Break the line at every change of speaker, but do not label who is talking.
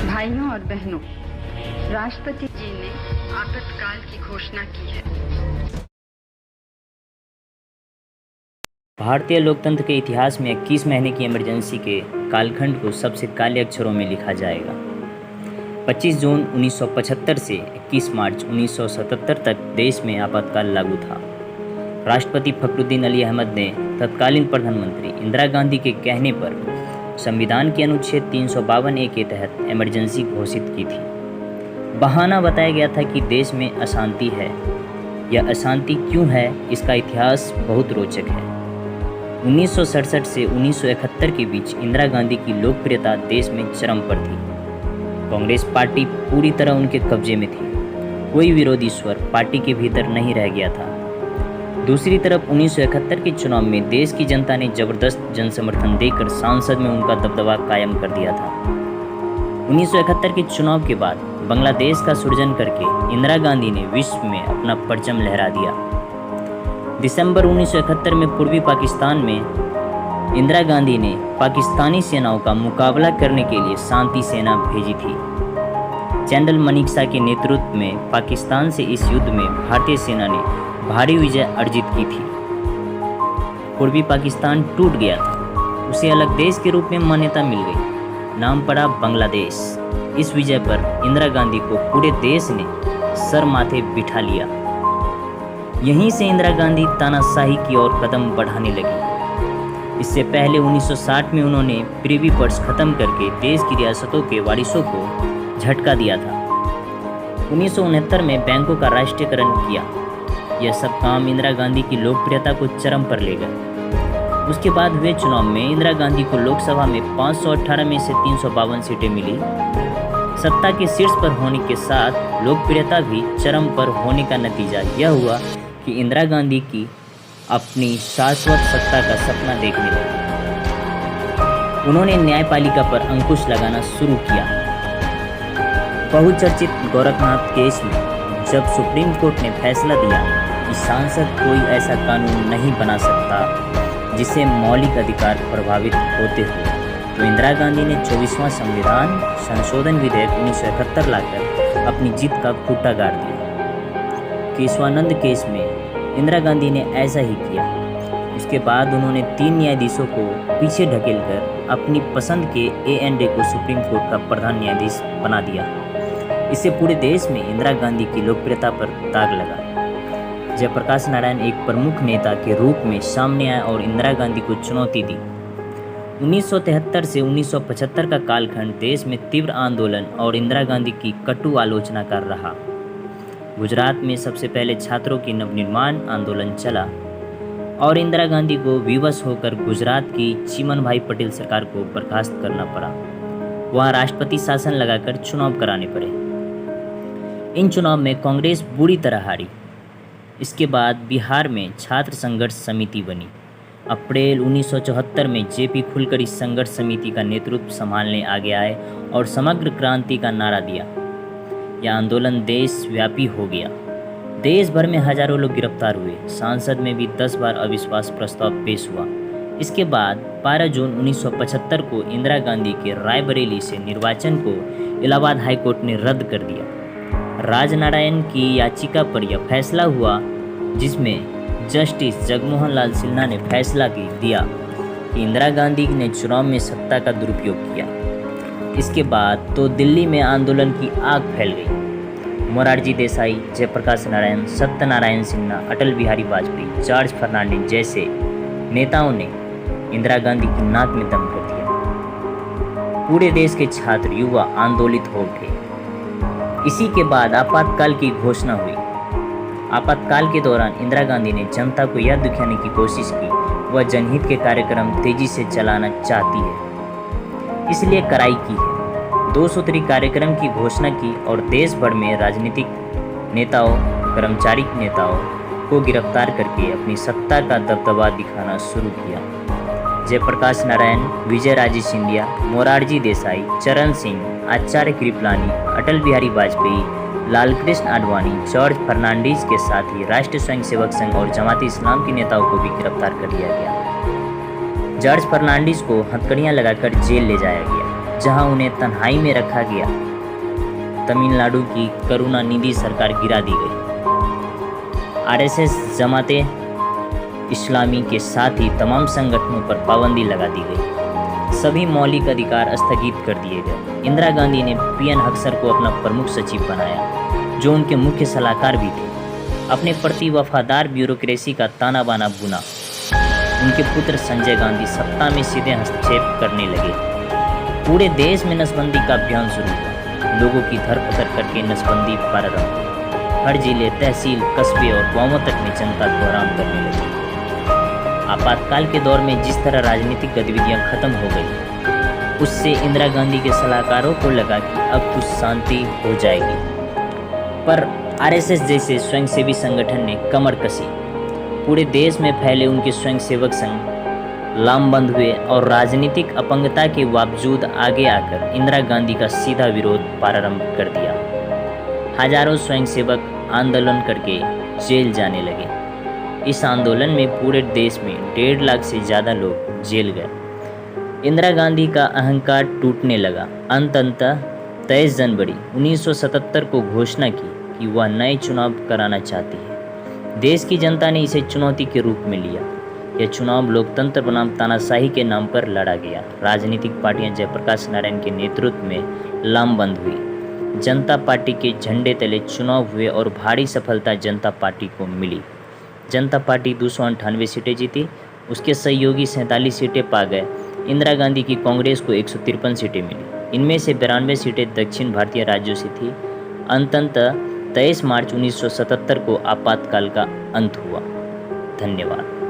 भाइयों और बहनों, राष्ट्रपति जी ने आपातकाल की घोषणा की है।
भारतीय लोकतंत्र के इतिहास में 21 महीने की इमरजेंसी के कालखंड को सबसे काले अक्षरों में लिखा जाएगा। 25 जून 1975 से 21 मार्च 1977 तक देश में आपातकाल लागू था। राष्ट्रपति फखरुद्दीन अली अहमद ने तत्कालीन प्रधानमंत्री इंदिरा गांधी के कहने पर संविधान के अनुच्छेद 352A के तहत इमरजेंसी घोषित की थी। बहाना बताया गया था कि देश में अशांति है। यह अशांति क्यों है, इसका इतिहास बहुत रोचक है। 1967 से 1971 के बीच इंदिरा गांधी की लोकप्रियता देश में चरम पर थी। कांग्रेस पार्टी पूरी तरह उनके कब्जे में थी। कोई विरोधी स्वर पार्टी के भीतर नहीं रह गया था। दूसरी तरफ 1971 के चुनाव में देश की जनता ने जबरदस्त जनसमर्थन देकर संसद में उनका दबदबा कायम कर दिया था। 1971 के चुनाव के बाद बांग्लादेश का सृजन करके इंदिरा गांधी ने विश्व में अपना परचम लहरा दिया। दिसंबर 1971 में पूर्वी पाकिस्तान में इंदिरा गांधी ने पाकिस्तानी सेनाओं का मुकाबला करने के लिए शांति सेना भेजी थी। जनरल मनेकशॉ के नेतृत्व में पाकिस्तान से इस युद्ध में भारतीय सेना ने भारी विजय अर्जित की थी। पूर्वी पाकिस्तान टूट गया था, उसे अलग देश के रूप में मान्यता मिल गई, नाम पड़ा बांग्लादेश। इस विजय पर इंदिरा गांधी को पूरे देश ने सर माथे बिठा लिया। यहीं से इंदिरा गांधी तानाशाही की ओर कदम बढ़ाने लगी। इससे पहले 1960 में उन्होंने प्रिवी पर्स खत्म करके देश की रियासतों के वारिसों को झटका दिया था। 1969 में बैंकों का राष्ट्रीयकरण किया। यह सब काम इंदिरा गांधी की लोकप्रियता को चरम पर ले गए। उसके बाद हुए चुनाव में इंदिरा गांधी को लोकसभा में 518 में से 352 सीटें मिली। सत्ता के शीर्ष पर होने के साथ लोकप्रियता भी चरम पर होने का नतीजा यह हुआ कि इंदिरा गांधी की अपनी शाश्वत सत्ता का सपना देखने लगी। उन्होंने न्यायपालिका पर अंकुश लगाना शुरू किया। बहुचर्चित गोरखनाथ केस में जब सुप्रीम कोर्ट ने फैसला दिया कि सांसद कोई ऐसा कानून नहीं बना सकता जिससे मौलिक अधिकार प्रभावित होते हुए, तो इंदिरा गांधी ने 24वां संविधान संशोधन विधेयक 1971 लाकर अपनी जीत का खूंटा गाड़ दिया। केशवानंद केस में इंदिरा गांधी ने ऐसा ही किया। उसके बाद उन्होंने 3 न्यायाधीशों को पीछे ढकेलकर अपनी पसंद के A&A को सुप्रीम कोर्ट का प्रधान न्यायाधीश बना दिया। इससे पूरे देश में इंदिरा गांधी की लोकप्रियता पर दाग लगा। जयप्रकाश नारायण एक प्रमुख नेता के रूप में सामने आए और इंदिरा गांधी को चुनौती दी। 1973 से 1975 का कालखंड देश में तीव्र आंदोलन और इंदिरा गांधी की कटु आलोचना का रहा। गुजरात में सबसे पहले छात्रों की नवनिर्माण आंदोलन चला और इंदिरा गांधी को विवश होकर गुजरात की चिमन भाई पटेल सरकार को बर्खास्त करना पड़ा। वहाँ राष्ट्रपति शासन लगाकर चुनाव कराने पड़े। इन चुनाव में कांग्रेस बुरी तरह हारी। इसके बाद बिहार में छात्र संघर्ष समिति बनी। अप्रैल 1974 में जेपी खुलकर इस संघर्ष समिति का नेतृत्व संभालने आगे आए और समग्र क्रांति का नारा दिया। यह आंदोलन देशव्यापी हो गया। देश भर में हजारों लोग गिरफ्तार हुए। संसद में भी 10 बार अविश्वास प्रस्ताव पेश हुआ। इसके बाद 12 जून 1975 को इंदिरा गांधी के रायबरेली से निर्वाचन को इलाहाबाद हाईकोर्ट ने रद्द कर दिया। राजनारायण की याचिका पर यह फैसला हुआ, जिसमें जस्टिस जगमोहन लाल सिन्हा ने फैसला दिया कि इंदिरा गांधी ने चुनाव में सत्ता का दुरुपयोग किया। इसके बाद तो दिल्ली में आंदोलन की आग फैल गई। मोरारजी देसाई, जयप्रकाश नारायण, सत्यनारायण सिन्हा, अटल बिहारी वाजपेयी, जॉर्ज फर्नांडिस जैसे नेताओं ने इंदिरा गांधी की नाक में दम कर दिया। पूरे देश के छात्र युवा आंदोलित हो उठे। इसी के बाद आपातकाल की घोषणा हुई। आपातकाल के दौरान इंदिरा गांधी ने जनता को यह दिखाने की कोशिश की वह जनहित के कार्यक्रम तेजी से चलाना चाहती है, इसलिए कड़ाई की है। 2 सूत्री कार्यक्रम की घोषणा की और देश भर में राजनीतिक नेताओं, कर्मचारी नेताओं को गिरफ्तार करके अपनी सत्ता का दबदबा दिखाना शुरू किया। जयप्रकाश नारायण, विजयराजे सिंधिया, मोरारजी देसाई, चरण सिंह, आचार्य कृपलानी, अटल बिहारी वाजपेयी, लालकृष्ण आडवाणी, जॉर्ज फर्नांडिस के साथ ही राष्ट्रीय स्वयंसेवक संघ और जमात इस्लाम के नेताओं को भी गिरफ्तार कर लिया गया। जॉर्ज फर्नांडिस को हथकड़ियां लगाकर जेल ले जाया गया। जहां उन्हें तन्हाई में रखा गया। तमिलनाडु की करुणानिधि सरकार गिरा दी गई। आरएसएस जमाते इस्लामी के साथ ही तमाम संगठनों पर पाबंदी लगा दी गई। सभी मौलिक अधिकार स्थगित कर दिए गए। इंदिरा गांधी ने पीएन हक्सर को अपना प्रमुख सचिव बनाया, जो उनके मुख्य सलाहकार भी थे। अपने प्रति वफादार ब्यूरोक्रेसी का ताना बाना बुना। उनके पुत्र संजय गांधी सत्ता में सीधे हस्तक्षेप करने लगे। पूरे देश में नसबंदी का अभियान शुरू हुआ। लोगों की धरपकड़ करके नसबंदी प्रारंभ हुई। हर जिले, तहसील, कस्बे और गांवों तक में जनता को आराम करने लगी। आपातकाल के दौर में जिस तरह राजनीतिक गतिविधियां खत्म हो गई, उससे इंदिरा गांधी के सलाहकारों को लगा कि अब कुछ शांति हो जाएगी। पर आरएसएस जैसे स्वयंसेवी संगठन ने कमर कसी। पूरे देश में फैले उनके स्वयंसेवक संघ लामबंद हुए और राजनीतिक अपंगता के बावजूद आगे आकर इंदिरा गांधी का सीधा विरोध प्रारंभ कर दिया। हजारों स्वयंसेवक आंदोलन करके जेल जाने लगे। इस आंदोलन में पूरे देश में 1.5 लाख से ज़्यादा लोग जेल गए। इंदिरा गांधी का अहंकार टूटने लगा। अंततः 23 जनवरी 1977 को घोषणा की कि वह नए चुनाव कराना चाहती है। देश की जनता ने इसे चुनौती के रूप में लिया। यह चुनाव लोकतंत्र बनाम तानाशाही के नाम पर लड़ा गया। राजनीतिक पार्टियां जयप्रकाश नारायण के नेतृत्व में लामबंद हुई। जनता पार्टी के झंडे तले चुनाव हुए और भारी सफलता जनता पार्टी को मिली। जनता पार्टी 298 सीटें जीती। उसके सहयोगी 47 सीटें पा गए। इंदिरा गांधी की कांग्रेस को 153 सीटें मिली। इनमें से 92 सीटें दक्षिण भारतीय राज्यों से थी। अंततः 23 मार्च 1977 को आपातकाल का अंत हुआ। धन्यवाद।